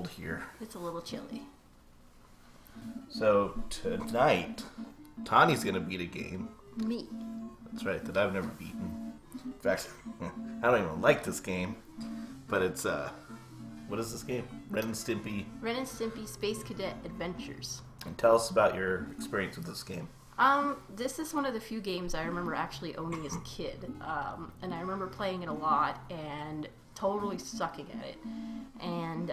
cold here. It's a little chilly. So tonight, Tani's going to beat a game. Me. That's right, that I've never beaten. In fact, I don't even like this game. But it's, what is this game? Ren and Stimpy. Ren and Stimpy Space Cadet Adventures. And tell us about your experience with this game. This is one of the few games I remember actually owning as a kid. And I remember playing it a lot and totally sucking at it. And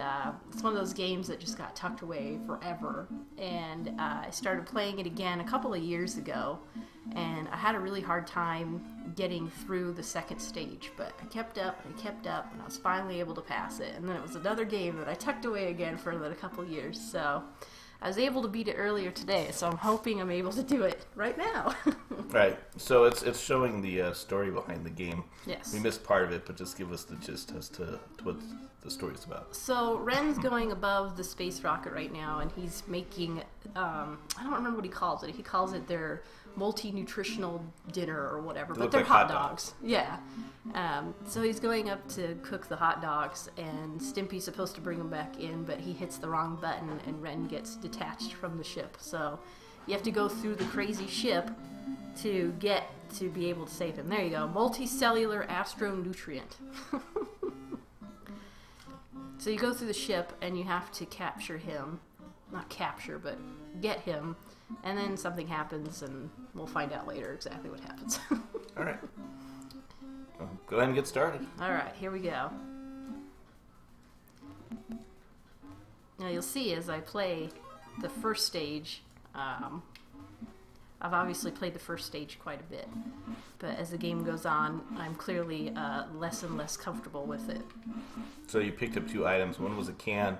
it's one of those games that just got tucked away forever. And I started playing it again a couple of years ago. And I had a really hard time getting through the second stage. But I kept up and I was finally able to pass it. And then it was another game that I tucked away again for a couple of years. So I was able to beat it earlier today, so I'm hoping I'm able to do it right now. Right. So it's showing the story behind the game. Yes. We missed part of it, but just give us the gist as to what the story's about. So Ren's going above the space rocket right now, and he's making, I don't remember what he calls it. He calls it their multi-nutritional dinner or whatever, but they're like hot dogs. Yeah. So he's going up to cook the hot dogs, and Stimpy's supposed to bring him back in, but he hits the wrong button, and Ren gets detached from the ship. So you have to go through the crazy ship to get to be able to save him. There you go. Multicellular astronutrient. So you go through the ship, and you have to capture him. Not capture, but get him. And then something happens, and we'll find out later exactly what happens. All right. Well, go ahead and get started. All right, here we go. Now you'll see as I play the first stage, I've obviously played the first stage quite a bit, but as the game goes on, I'm clearly less and less comfortable with it. So you picked up two items. One was a can,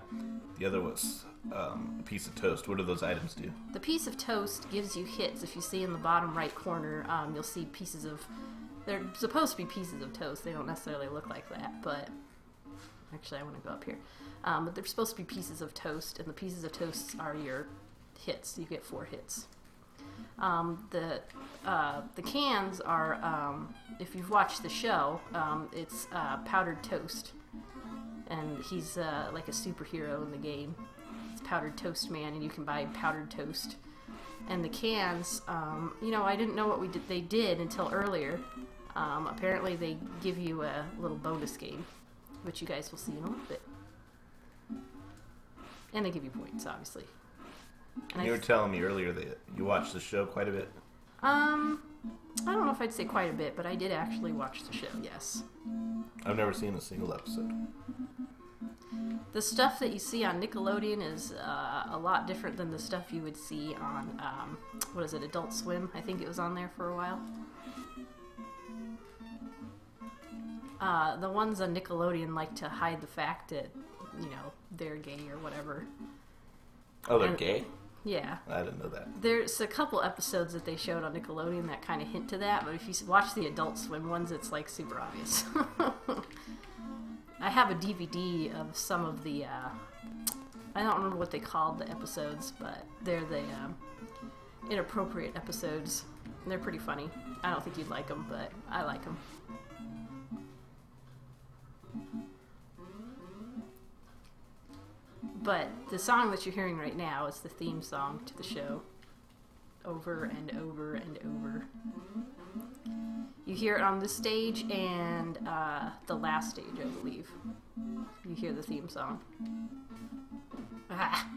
the other was a piece of toast. What do those items do? The piece of toast gives you hits. If you see in the bottom right corner, you'll see pieces of... They're supposed to be pieces of toast. They don't necessarily look like that, but... Actually, I want to go up here. But they're supposed to be pieces of toast, and the pieces of toast are your hits. You get 4 hits. The cans are, if you've watched the show, it's powdered toast. And he's like a superhero in the game. It's Powdered Toast Man, and you can buy powdered toast. And the cans, I didn't know what they did until earlier. Apparently they give you a little bonus game, which you guys will see in a little bit. And they give you points, obviously. And you were telling me earlier that you watched the show quite a bit. I don't know if I'd say quite a bit, but I did actually watch the show, yes. I've never seen a single episode. The stuff that you see on Nickelodeon is a lot different than the stuff you would see on, Adult Swim? I think it was on there for a while. The ones on Nickelodeon like to hide the fact that, they're gay or whatever. Oh, they're gay? Yeah. I didn't know that. There's a couple episodes that they showed on Nickelodeon that kind of hint to that, but if you watch the Adult Swim ones, it's like super obvious. I have a DVD of some of the, I don't remember what they called the episodes, but they're the inappropriate episodes. And they're pretty funny. I don't think you'd like them, but I like them. But the song that you're hearing right now is the theme song to the show. Over and over and over. You hear it on this stage and the last stage, I believe. You hear the theme song. Ah,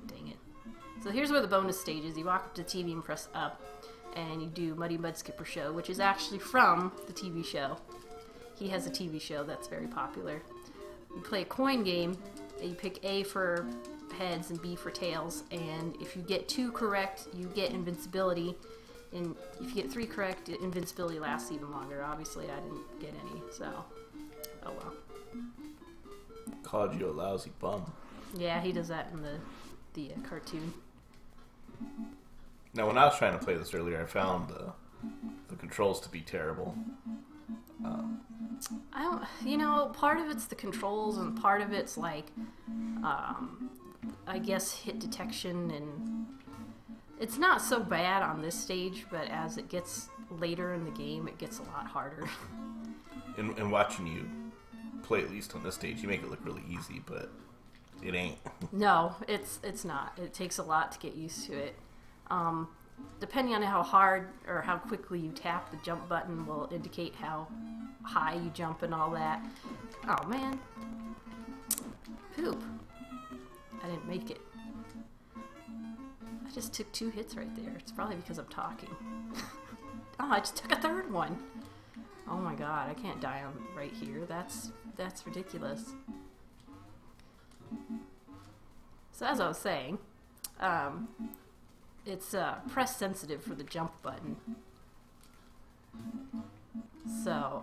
dang it. So here's where the bonus stage is. You walk up to the TV and press up, and you do Muddy Mudskipper Show, which is actually from the TV show. He has a TV show that's very popular. You play a coin game. You pick A for heads and B for tails, and if you get 2 correct, you get invincibility. And if you get 3 correct, invincibility lasts even longer. Obviously, I didn't get any, so oh well. Called you a lousy bum. Yeah, he does that in the cartoon. Now, when I was trying to play this earlier, I found the controls to be terrible. Part of it's the controls, and part of it's like, I guess hit detection, and it's not so bad on this stage, but as it gets later in the game, it gets a lot harder. In watching you play, at least on this stage, you make it look really easy, but It ain't. No, it's not. It takes a lot to get used to it. Depending on how hard or how quickly you tap the jump button will indicate how high you jump and all that. Oh man. Poop. I didn't make it. I just took 2 hits right there. It's probably because I'm talking. Oh, I just took a 3rd one. Oh my god, I can't die on right here. That's ridiculous. So as I was saying, it's press sensitive for the jump button. So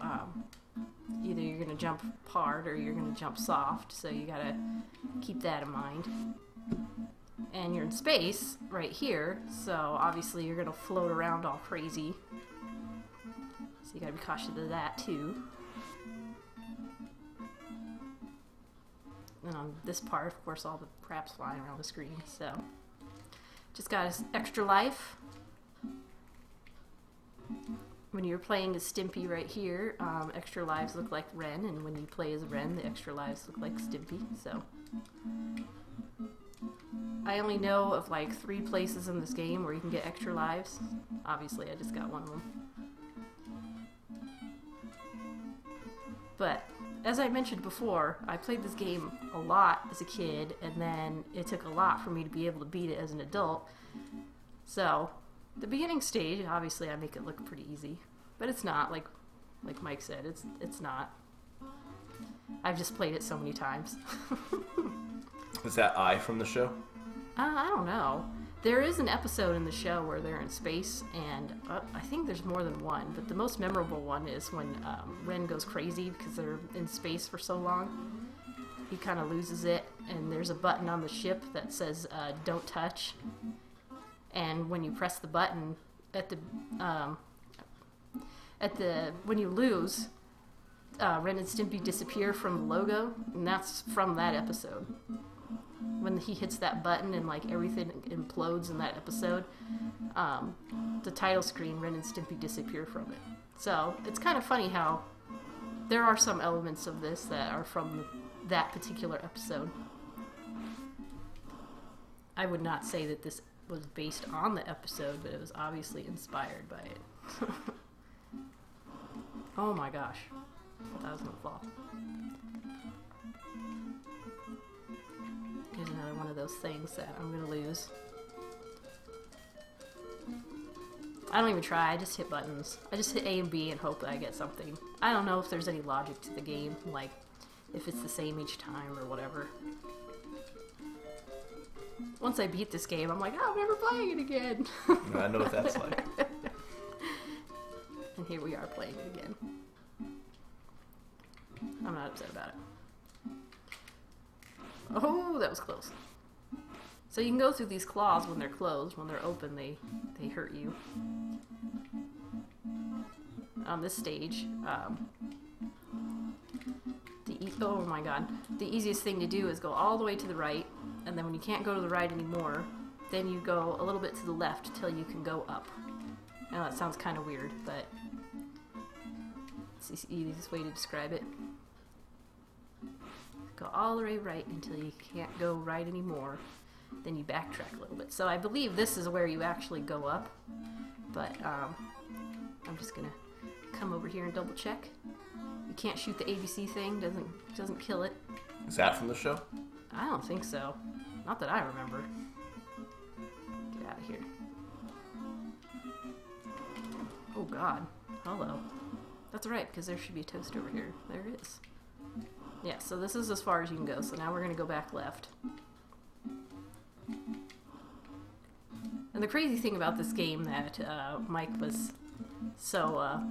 either you're going to jump hard or you're going to jump soft, so you got to keep that in mind. And you're in space right here, so obviously you're going to float around all crazy. So you got to be cautious of that too. And on this part, of course, all the crap's flying around the screen, so just got his extra life. When you're playing as Stimpy right here, extra lives look like Ren, and when you play as Ren, the extra lives look like Stimpy, so. I only know of like 3 places in this game where you can get extra lives. Obviously, I just got one of them. But, as I mentioned before, I played this game a lot as a kid, and then it took a lot for me to be able to beat it as an adult. So, the beginning stage, obviously I make it look pretty easy. But it's not, like Mike said, it's not. I've just played it so many times. Is that I from the show? I don't know. There is an episode in the show where they're in space, and I think there's more than one, but the most memorable one is when Ren goes crazy because they're in space for so long. He kind of loses it, and there's a button on the ship that says, don't touch. And when you press the button, when you lose, Ren and Stimpy disappear from the logo, and that's from that episode. When he hits that button and like everything implodes in that episode, the title screen, Ren and Stimpy disappear from it. So it's kind of funny how there are some elements of this that are from that particular episode. I would not say that this was based on the episode, but it was obviously inspired by it. Oh my gosh. I thought I was gonna fall. Here's another one of those things that I'm gonna lose. I don't even try, I just hit buttons. I just hit A and B and hope that I get something. I don't know if there's any logic to the game, like if it's the same each time or whatever. Once I beat this game, I'm like, oh, I'm never playing it again. I know what that's like. And here we are playing it again. I'm not upset about it. Oh, that was close. So you can go through these claws when they're closed. When they're open, they hurt you. On this stage, oh my god. The easiest thing to do is go all the way to the right, and then when you can't go to the right anymore, then you go a little bit to the left till you can go up. I know that sounds kind of weird, but it's the easiest way to describe it. Go all the way right until you can't go right anymore. Then you backtrack a little bit. So I believe this is where you actually go up, but I'm just gonna come over here and double check. You can't shoot the ABC thing, doesn't kill it. Is that from the show? I don't think so. Not that I remember. Get out of here. Oh god. Hello. That's right, because there should be a toast over here. There is. Yeah, so this is as far as you can go. So now we're going to go back left. And the crazy thing about this game that Mike was so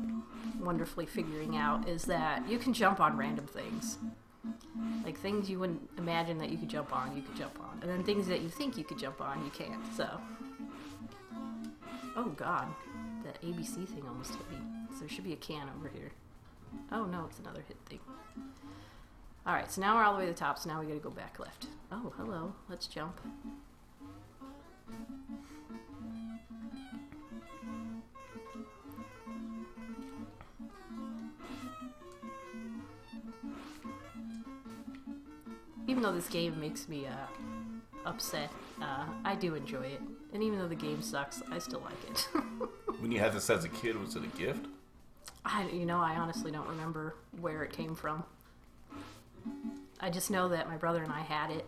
wonderfully figuring out is that you can jump on random things. Like things you wouldn't imagine that you could jump on, you could jump on. And then things that you think you could jump on, you can't. So. Oh god. That ABC thing almost hit me. So there should be a can over here. Oh no, it's another hit thing. Alright, so now we're all the way to the top, so now we gotta go back left. Oh, hello. Let's jump. even though this game makes me upset, I do enjoy it. And even though the game sucks, I still like it. When you had this as a kid, was it a gift? I honestly don't remember where it came from. I just know that my brother and I had it,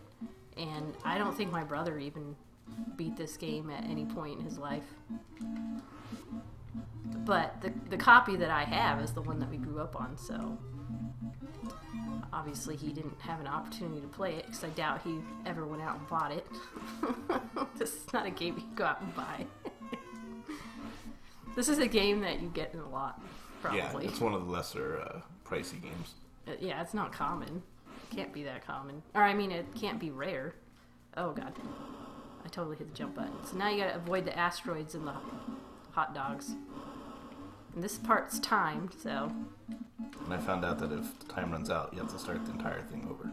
and I don't think my brother even beat this game at any point in his life. But the copy that I have is the one that we grew up on, so obviously he didn't have an opportunity to play it, because I doubt he ever went out and bought it. This is not a game you go out and buy. This is a game that you get in a lot, probably. Yeah, it's one of the lesser pricey games. Yeah, it's not common. It can't be that common. Or, I mean, it can't be rare. Oh, God. I totally hit the jump button. So now you gotta avoid the asteroids and the hot dogs. And this part's timed, so... And I found out that if the time runs out, you have to start the entire thing over.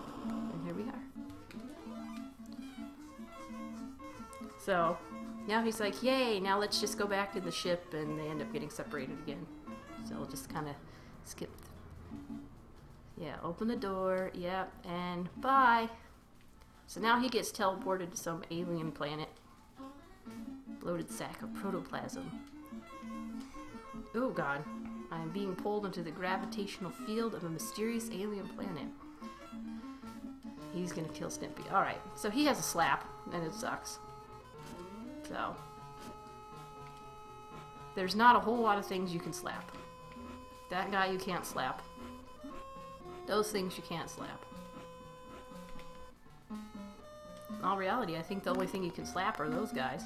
And here we are. So, now he's like, yay, now let's just go back to the ship, and they end up getting separated again. So we'll just kind of skip. Yeah, open the door, yep, and bye. So now he gets teleported to some alien planet. Bloated sack of protoplasm. Oh god, I am being pulled into the gravitational field of a mysterious alien planet. He's gonna kill Stimpy. Alright, so he has a slap, and it sucks. So, there's not a whole lot of things you can slap. That guy you can't slap. Those things you can't slap. In all reality, I think the only thing you can slap are those guys.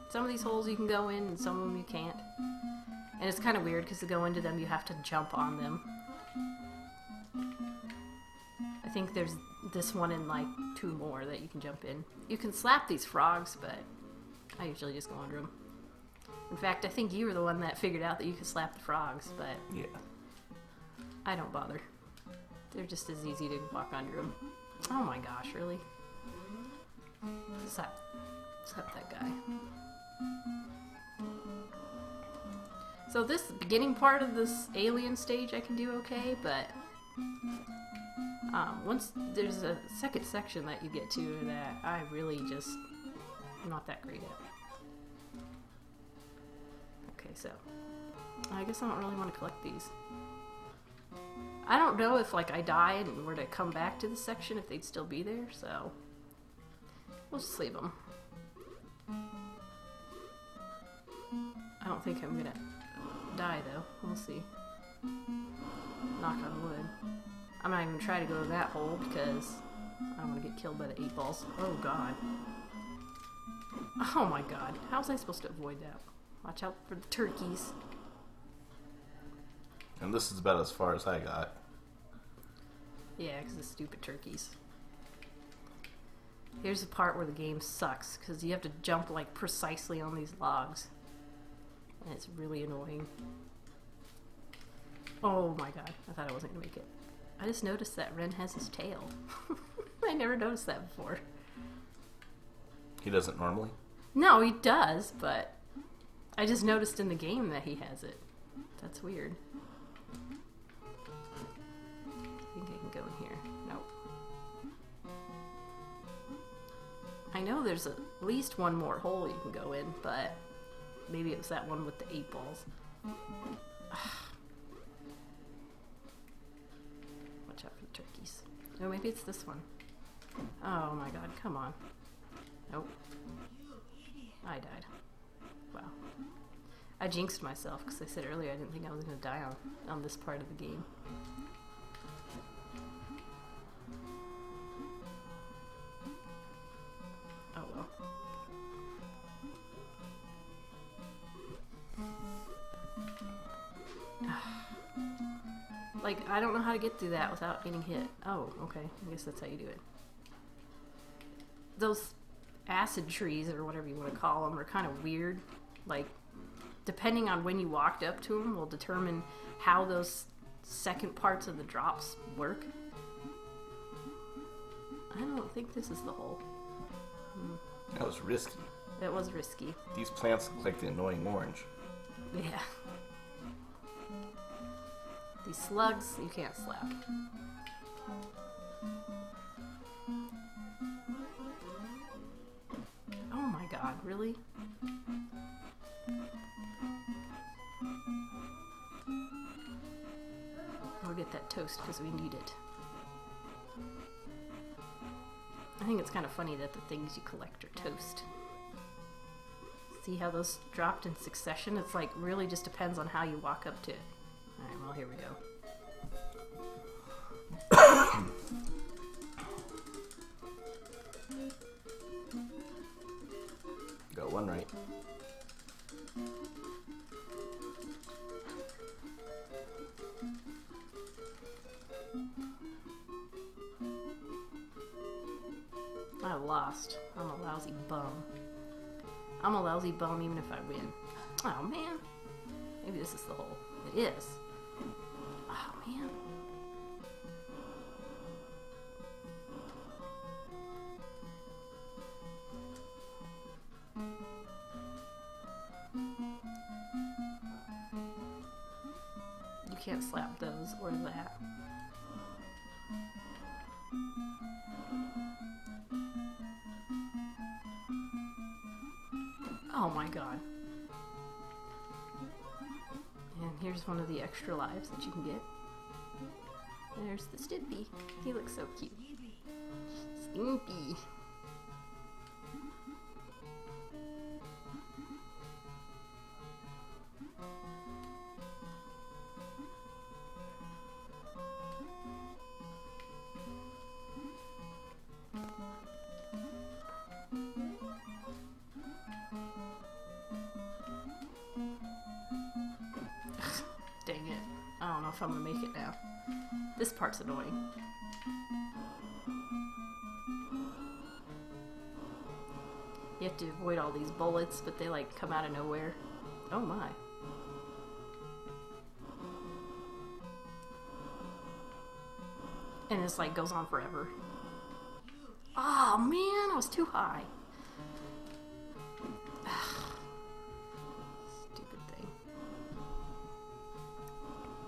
Some of these holes you can go in, and some of them you can't. And it's kind of weird, because to go into them, you have to jump on them. I think there's this one and, like, 2 more that you can jump in. You can slap these frogs, but I usually just go under them. In fact, I think you were the one that figured out that you could slap the frogs, but... Yeah. I don't bother. They're just as easy to walk under them. Oh my gosh, really? Slap that guy. So this beginning part of this alien stage I can do okay, but once there's a second section that you get to that I really just am not that great at. Okay, so I guess I don't really want to collect these. I don't know if like I died and were to come back to this section if they'd still be there, so we'll just leave them. I don't think I'm gonna die though. We'll see. Knock on wood. I'm not even gonna try to go to that hole because I don't want to get killed by the 8 balls. Oh god. Oh my god. How was I supposed to avoid that? Watch out for the turkeys. And this is about as far as I got. Yeah, because the stupid turkeys. Here's the part where the game sucks, because you have to jump like precisely on these logs. And it's really annoying. Oh my god, I thought I wasn't going to make it. I just noticed that Ren has his tail. I never noticed that before. He doesn't normally? No, he does, but I just noticed in the game that he has it. That's weird. I think I can go in here. Nope. I know there's at least one more hole you can go in, but maybe it was that one with the 8 balls. Watch out for the turkeys. Oh, maybe it's this one. Oh my god, come on. Nope. I died. Wow. I jinxed myself because I said earlier I didn't think I was going to die on this part of the game. Oh well. Like, I don't know how to get through that without getting hit. Oh, okay. I guess that's how you do it. Those acid trees, or whatever you want to call them, are kind of weird. Like, depending on when you walked up to them will determine how those second parts of the drops work. I don't think this is the hole. That was risky. It was risky. These plants look like the annoying orange. Yeah. These slugs, you can't slap. Oh my god, really? We'll get that toast because we need it. I think it's kind of funny that the things you collect are toast. See how those dropped in succession? It's like really just depends on how you walk up to it. Alright, well here we go. Got one right. I lost. I'm a lousy bum. I'm a lousy bum even if I win. Oh man. Maybe this is the hole. It is. Oh man. You can't slap those or that. Oh my god. And here's one of the extra lives that you can get. There's the Stimpy. He looks so cute. Stimpy. Dang it. I don't know if I'm gonna make it now. This part's annoying. You have to avoid all these bullets, but they like come out of nowhere. Oh my. And it's like goes on forever. Oh man, I was too high. Stupid thing.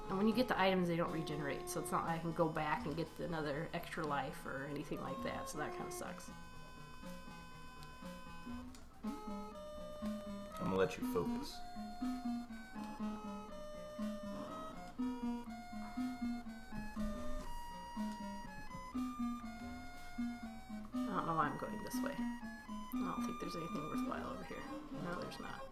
And when you get the items, they don't regenerate, so it's not like I can go back and get another extra life or anything like that, so that kind of sucks. I'm gonna let you focus. I don't know why I'm going this way. I don't think there's anything worthwhile over here. No, there's not.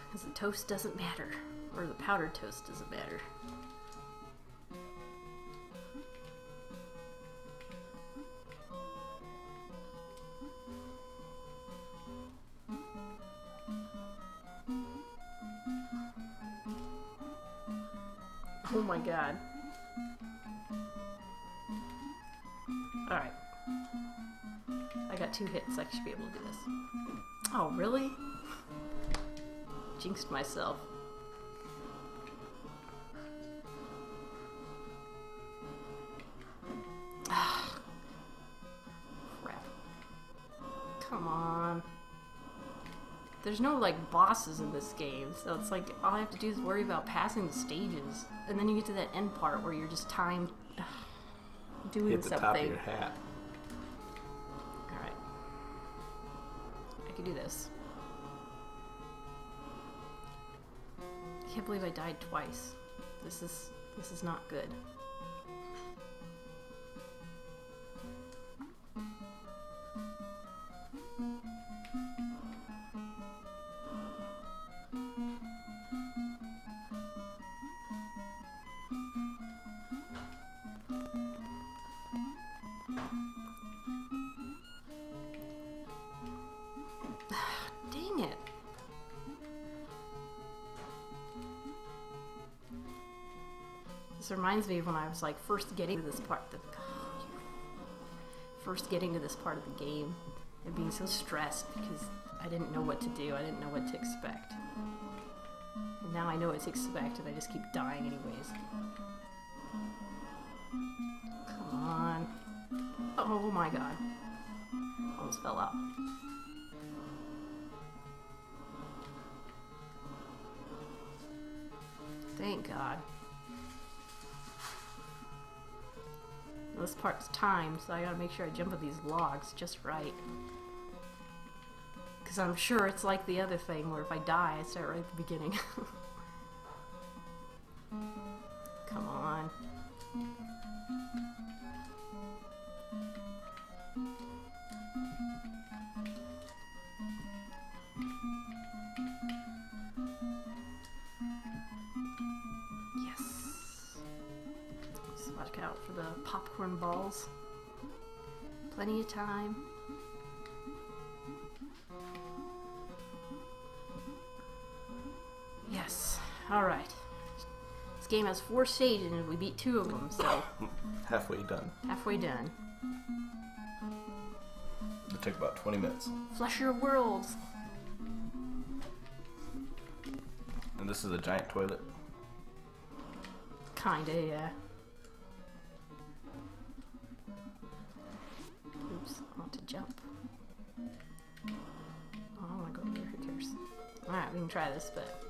Because the toast doesn't matter. Or the powdered toast doesn't matter. Oh my god. Alright. I got 2 hits, I should be able to do this. Oh, really? Jinxed myself. Crap. Come on. There's no, like, bosses in this game, so it's like, all I have to do is worry about passing the stages. And then you get to that end part where you're just timed doing Hit the something. top of your hat. Alright. I can do this. I can't believe I died twice. This is not good. Dang it. This reminds me of when I was like first getting to this part of the game and being so stressed because I didn't know what to do. I didn't know what to expect. And now I know what to expect and I just keep dying anyways. Come on. Oh my god. Almost fell out. Thank God. This part's timed, so I gotta make sure I jump at these logs just right. Because I'm sure it's like the other thing, where if I die, I start right at the beginning. Come on. Watch out for the popcorn balls. Plenty of time. Yes. Alright. This game has 4 stages and we beat 2 of them, so... Halfway done. Halfway done. It took about 20 minutes. Flush your worlds! And this is a giant toilet. Kinda, yeah. Oops, I want to jump. Oh, I want to go over there, who cares? Alright, we can try this, but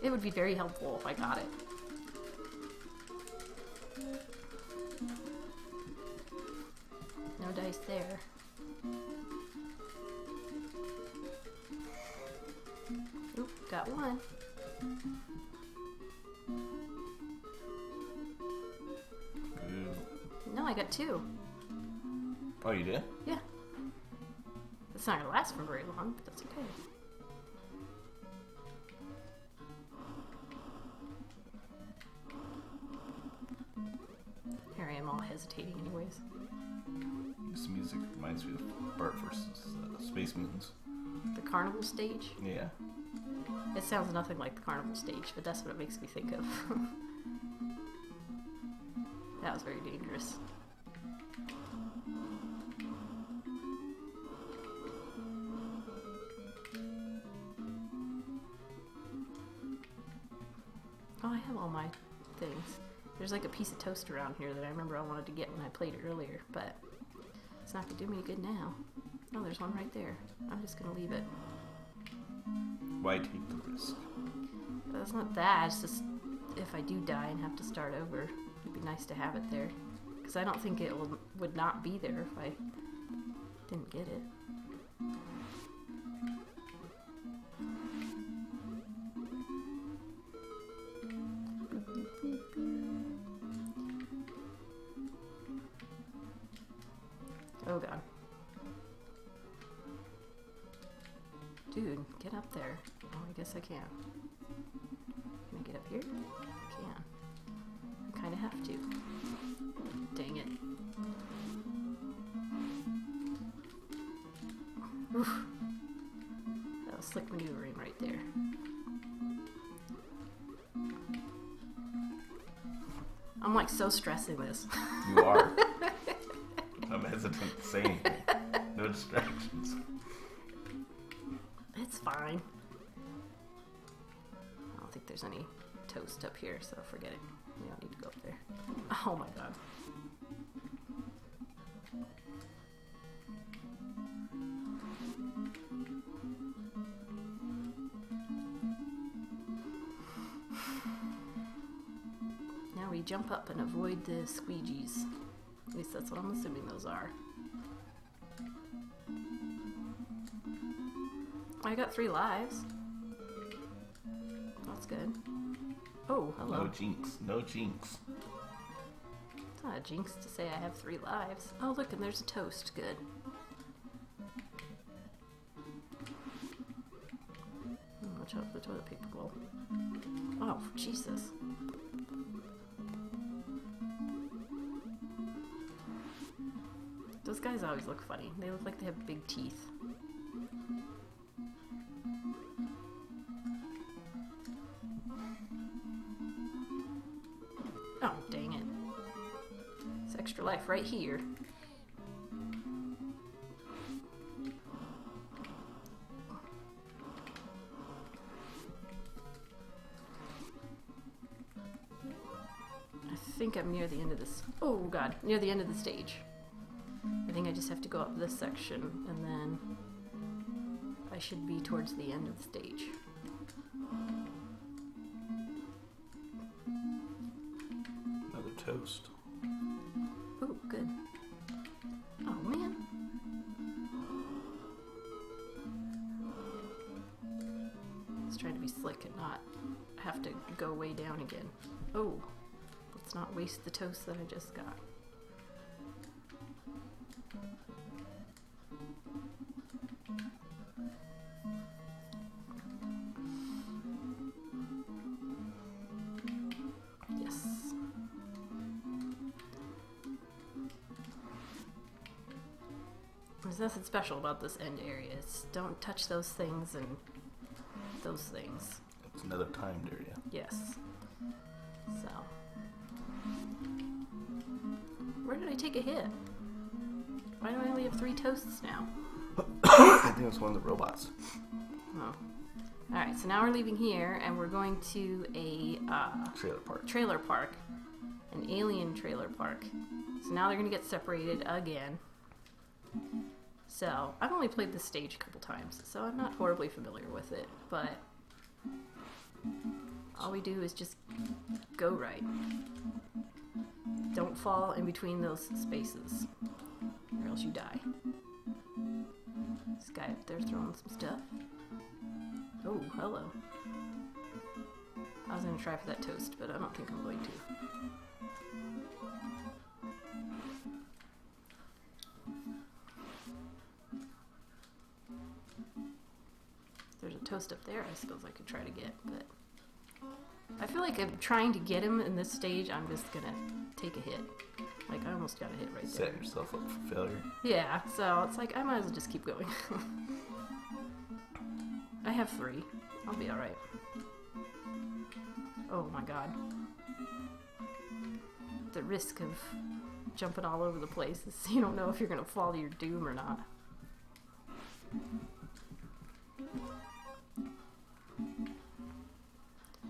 it would be very helpful if I got it. No dice there. Oop, got one. No, I got 2. Oh, you did? Yeah. It's not gonna last for very long, but that's okay. Here I am all hesitating anyways. This music reminds me of Bart versus Space Mutants. The carnival stage? Yeah. It sounds nothing like the carnival stage, but that's what it makes me think of. That was very dangerous. Oh, I have all my things. There's like a piece of toast around here that I remember I wanted to get when I played it earlier, but it's not gonna do me any good now. Oh, there's one right there. I'm just gonna leave it. Why take the risk? It's not that, it's just if I do die and have to start over, it'd be nice to have it there. Because I don't think it would not be there if I didn't get it. Oh god. Dude, get up there. Oh, I guess I can. Can I get up here? I can. I kind of have to. Dang it. Oof. That was slick maneuvering right there. I'm like so stressing this. You are. I'm hesitant to say anything. No distractions. It's fine. I don't think there's any toast up here, so forget it. We don't need to go up there. Oh my god. Now we jump up and avoid the squeegees. At least that's what I'm assuming those are. I got 3 lives. That's good. Oh, hello. No jinx. No jinx. It's not a jinx to say I have 3 lives. Oh, look, and there's a toast. Good. Watch out for the toilet paper bowl. Oh, Jesus. Those guys always look funny. They look like they have big teeth. Oh, dang it. It's extra life right here. I think I'm near the end of this. Oh, God. Near the end of the stage. I think I just have to go up this section, and then I should be towards the end of the stage. toast. Ooh, good. Oh, man. Let's try to be slick and not have to go way down again. Oh, let's not waste the toast that I just got. Yes. There's nothing special about this end area. It's don't touch those things and those things. It's another timed area. Yes. So. Where did I take a hit? Why do I only have 3 toasts now? I think it's one of the robots. Oh. Alright, so now we're leaving here and we're going to a Trailer park. An alien trailer park. So now they're going to get separated again. So, I've only played this stage a couple times, so I'm not horribly familiar with it, but all we do is just go right. Don't fall in between those spaces, or else you die. This guy up there throwing some stuff. Oh, hello. I was going to try for that toast, but I don't think I'm going to. There's a toast up there I suppose I could try to get, but I feel like I'm trying to get him in this stage, I'm just gonna take a hit. Like, I almost got a hit right there. Set yourself up for failure. Yeah, so it's like, I might as well just keep going. I have 3. I'll be alright. Oh my god. The risk of jumping all over the place is you don't know if you're gonna fall to your doom or not.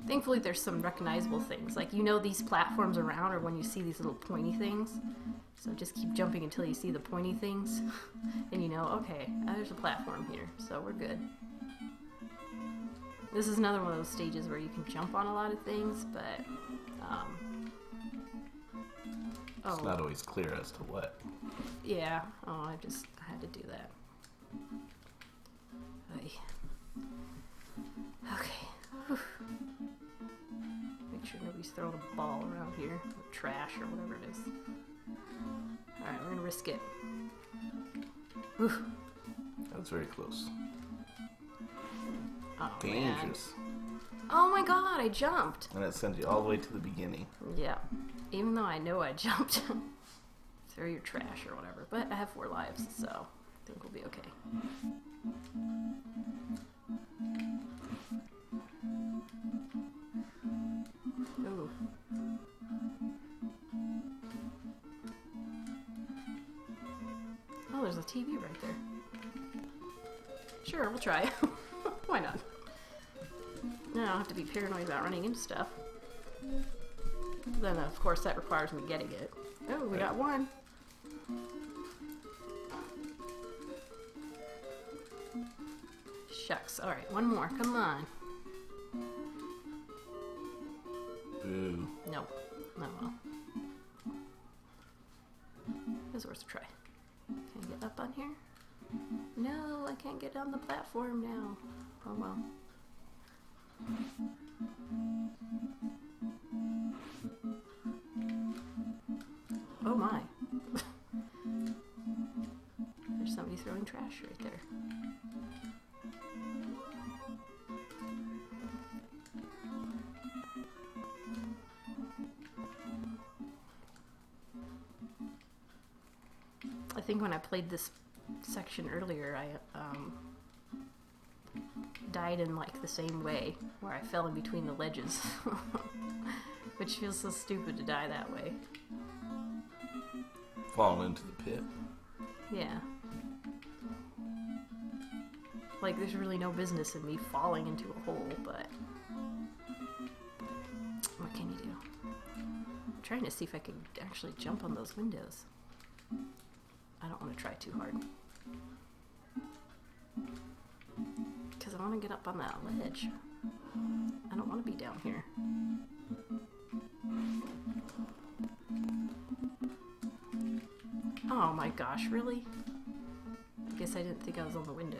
Thankfully, there's some recognizable things. Like, you know these platforms around, or when you see these little pointy things. So just keep jumping until you see the pointy things. And you know, okay, there's a platform here, so we're good. This is another one of those stages where you can jump on a lot of things, but... It's not always clear as to what. Yeah. Oh, I had to do that. Oy. Okay. Whew. Make sure nobody's throwing a ball around here, or trash, or whatever it is. Alright, we're gonna risk it. Whew. That was very close. Oh, Dangerous. man. Oh my god, I jumped! And it sends you all the way to the beginning. Yeah. Even though I know I jumped. Throw your trash or whatever. But I have 4 lives, so I think we'll be okay. Ooh. Oh, there's a TV right there. Sure, we'll try. Why not? No, I don't have to be paranoid about running into stuff. Then, of course, that requires me getting it. Oh, we got 1. Shucks. Alright, 1 more. Come on. Boo. Nope. Oh well. It was worth a try. Can I get up on here? No, I can't get on the platform now. Oh well. Oh my. There's somebody throwing trash right there. I think when I played this section earlier, I died in like the same way, where I fell in between the ledges. Which feels so stupid to die that way. Falling into the pit. Yeah. Like, there's really no business in me falling into a hole, but what can you do? I'm trying to see if I can actually jump on those windows. I don't want to try too hard. Because I want to get up on that ledge. I don't want to be down here. Oh my gosh, really? I guess I didn't think I was on the window.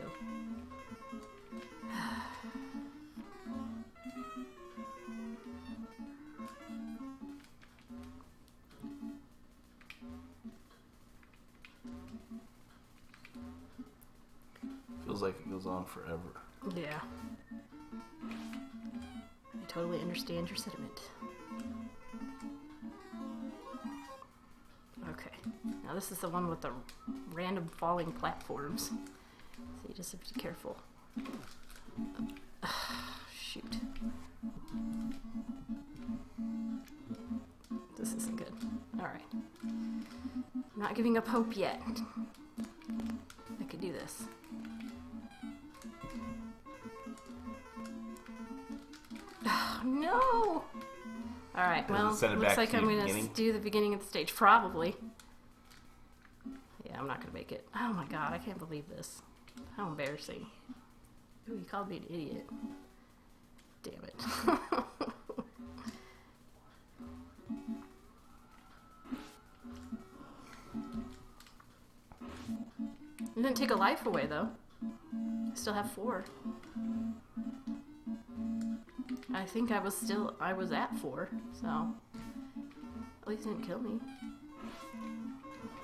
Feels like it goes on forever. Yeah. I totally understand your sentiment. Okay. Now this is the one with the random falling platforms. So you just have to be careful. Shoot. This isn't good. Alright. I'm not giving up hope yet. I could do this. Oh, no! Alright, well, looks like I'm going to do the beginning of the stage. Probably. Yeah, I'm not going to make it. Oh my god, I can't believe this. How embarrassing. Ooh, you called me an idiot. Damn it. It didn't take a life away, though. I still have 4. I think I was at 4, so at least it didn't kill me.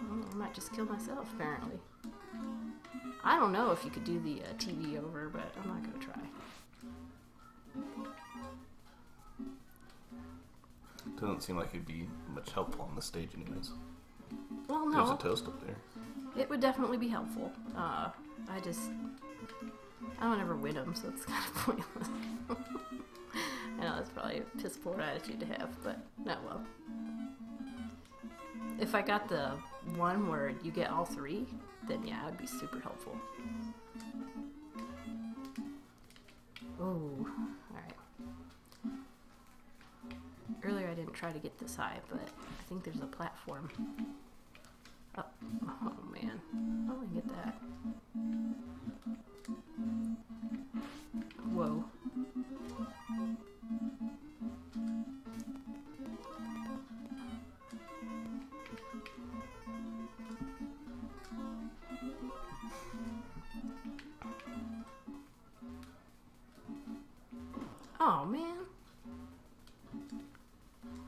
Well, I might just kill myself, apparently. I don't know if you could do the TV over, but I'm not going to try. Doesn't seem like it'd be much helpful on the stage anyways. Well, no. There's a toast up there. It would definitely be helpful. I don't ever win them, so it's kind of pointless. I know that's probably a piss poor attitude to have, but no, well. If I got the one where you get all 3, then yeah, it'd be super helpful. Ooh, alright. Earlier I didn't try to get this high, but I think there's a platform. Oh, oh man. Oh, I can get that. Whoa. Oh man.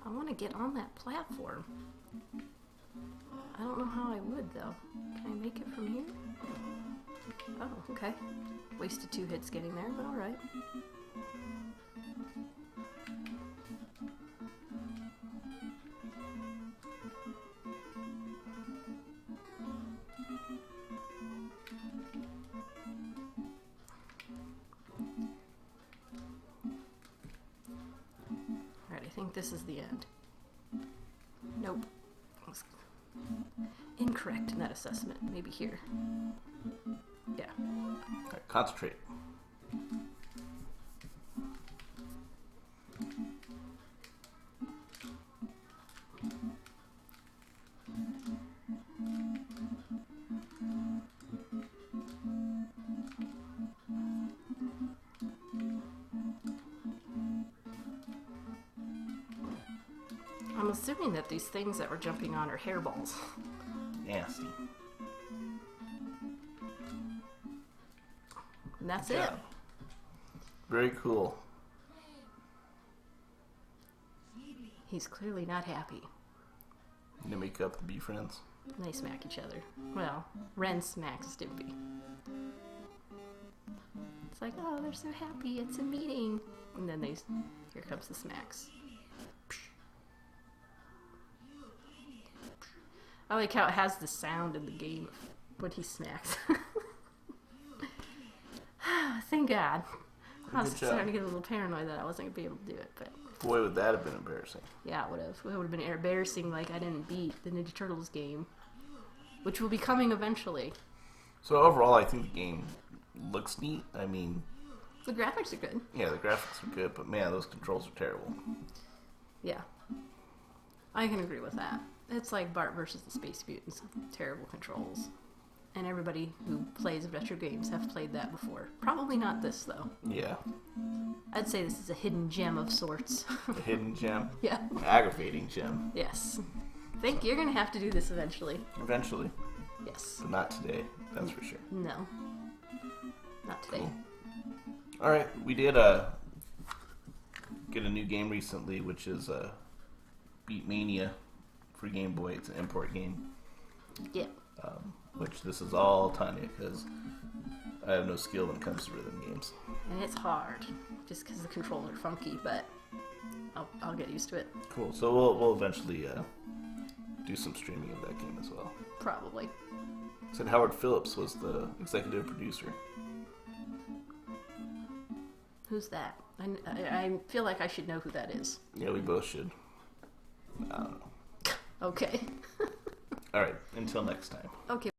I want to get on that platform. I don't know how I would though. Can I make it from here? Oh, okay. Wasted 2 hits getting there, but alright. Alright, I think this is the end. Nope. Incorrect in that assessment. Maybe here. Yeah. Okay, concentrate. I'm assuming that these things that we're jumping on are hairballs. Nasty. And that's it. Very cool. He's clearly not happy. They make up to be friends. And they smack each other. Well, Ren smacks Stimpy. It's like, oh, they're so happy. It's a meeting. And then here comes the smacks. I like how it has the sound in the game when he smacks. Thank God. I was starting to get a little paranoid that I wasn't going to be able to do it, but... Boy, would that have been embarrassing. Yeah, it would have. It would have been embarrassing, like I didn't beat the Ninja Turtles game, which will be coming eventually. So overall, I think the game looks neat. I mean... The graphics are good. Yeah, the graphics are good, but man, those controls are terrible. Yeah. I can agree with that. It's like Bart versus the Space Mutants. Terrible controls. And everybody who plays retro games have played that before. Probably not this, though. Yeah. I'd say this is a hidden gem of sorts. A hidden gem? Yeah. Aggravating gem. Yes. think you're gonna have to do this eventually. Eventually. Yes. But not today, that's for sure. No. Not today. Cool. Alright, we did get a new game recently, which is Beat Mania for Game Boy. It's an import game. Yeah. Which this is all Tanya, because I have no skill when it comes to rhythm games. And it's hard, just because the controls are funky, but I'll get used to it. Cool. So we'll eventually do some streaming of that game as well. Probably. Said Howard Phillips was the executive producer. Who's that? I feel like I should know who that is. Yeah, we both should. I don't know. Okay. All right. Until next time. Okay.